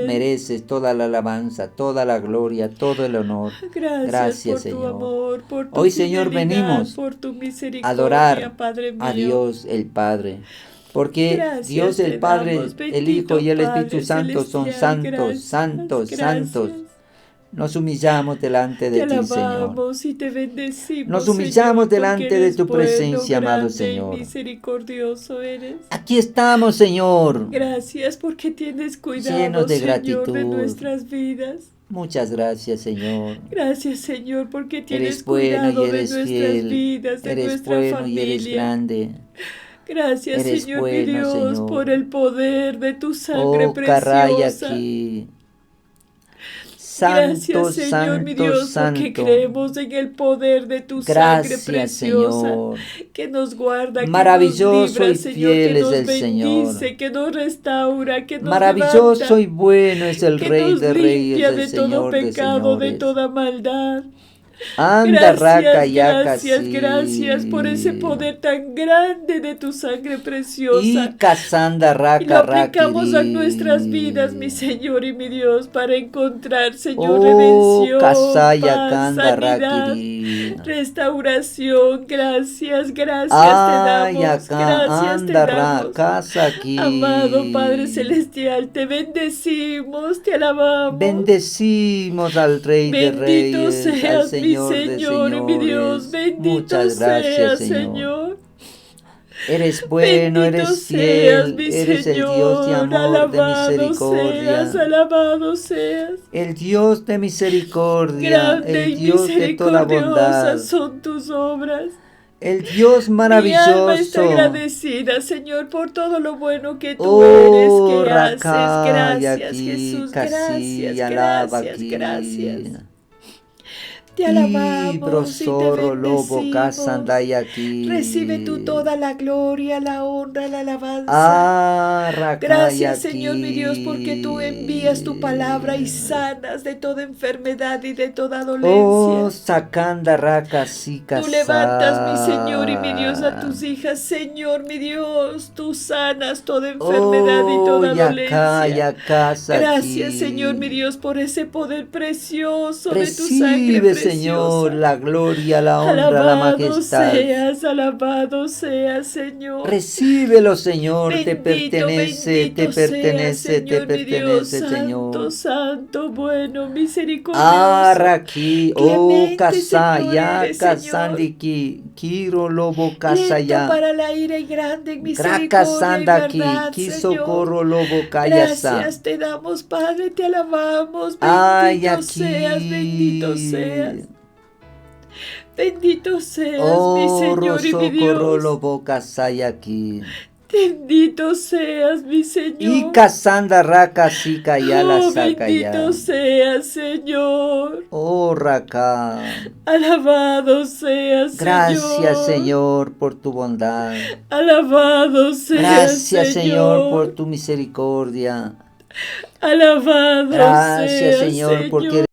mereces toda la alabanza, toda la gloria, todo el honor. Gracias, Señor. Hoy, Señor, venimos a adorar a Dios el Padre, Porque Gracias Dios el te Padre, damos, el bendito Hijo y el Espíritu Padre Santo son celestial. santos, Gracias, santos, santos. gracias. Nos humillamos delante Te de ti, Señor. alabamos y te bendecimos, Nos humillamos Señor, porque delante de eres tu bueno, presencia, amado grande y Señor. misericordioso eres. Aquí estamos, Señor. Gracias porque tienes cuidado, Llenos de Señor, de gratitud. nuestras vidas. Muchas gracias, Señor. Gracias, Señor, porque tienes Eres bueno y cuidado de eres nuestras fiel. vidas, de Eres nuestra bueno y eres familia. grande. Gracias, Eres Señor mi bueno, Dios, Señor. por el poder de tu sangre Oh, carraya preciosa. aquí. Gracias, Santo, Señor mi santo, Dios, porque santo. creemos en el poder de tu sangre Gracias, preciosa, Señor. que nos guarda, que nos Maravilloso libra, y Señor, fiel que es nos el Señor. bendice, que nos restaura, que nos Maravilloso levanta, y bueno es el que Rey nos de Reyes, limpia el de todo Señor de pecado, de señores. toda maldad. Anda, raca, Gracias, yaca, gracias, sí. gracias por ese poder tan grande de tu sangre Y preciosa. casanda, Y lo raca, aplicamos a nuestras vidas, mi raquiri. Señor y mi Dios, para encontrar, Señor, Oh, redención, casaya, paz, canda, sanidad, raquiri. restauración. Gracias, gracias te Ay, damos, acá, gracias te anda, damos. casa Amado Padre aquí. Celestial, te bendecimos, te alabamos. Bendecimos al Rey de Bendito Reyes, al seas mi Señor de Señor y mi Dios, señores. bendito Muchas gracias, seas, Señor. Señor. Eres bueno, Bendito eres seas, fiel, mi eres el Dios de Señor, amor, de alabado seas, misericordia. alabado seas. El Dios de misericordia, Grande el y Dios de toda misericordiosas bondad, son tus obras. el Dios Mi alma está maravilloso. agradecida, Señor, por todo lo bueno que tú eres, Oh, que haces. Racay Gracias, aquí, Jesús, casi, gracias, alaba gracias, aquí. gracias. Te Y alabamos y te brosoro, lobo, casa, bendecimos. andai aquí. Recibe tú toda la gloria, la honra, la alabanza. Ah, Racay Gracias, aquí. Señor mi Dios, porque tú envías tu palabra y sanas de toda enfermedad y de toda Oh, dolencia. sacanda, raca, sí, Tú levantas, mi Señor y mi Dios, a casa. tus hijas. Señor mi Dios, tú sanas toda enfermedad y Oh, toda ya dolencia. casa Gracias, aquí. Señor mi Dios, por ese poder precioso de tu sangre Recibe, preciosa. Señor, la gloria, la honra, la majestad. Alabado seas, Señor. Recíbelo, Señor, te Bendito, pertenece, te bendito seas, pertenece, te Señor mi Dios, pertenece, santo, Señor. santo, bueno, misericordioso. Araki, oh, Clemente, kasaya, Señor, eres, Señor. kasandiki, kiro lobo Lento kasaya. para la ira y grande en misericordia y Grakasandaki, verdad, kisocorro Señor. lobo kayasa. Gracias te damos, Padre, te alabamos. Ay, Bendito aquí. seas, bendito seas. Bendito seas, mi Oh, Señor y mi rosocorro Dios. lobo kasaya aquí. Bendito seas, mi Y Señor. kasanda raka sika ya la Oh, saca ya. bendito seas, Señor. Oh, raka. Alabado seas, Gracias, Señor, por tu bondad. Alabado seas, Gracias, Señor, por tu misericordia. Alabado Gracias, seas, Señor, porque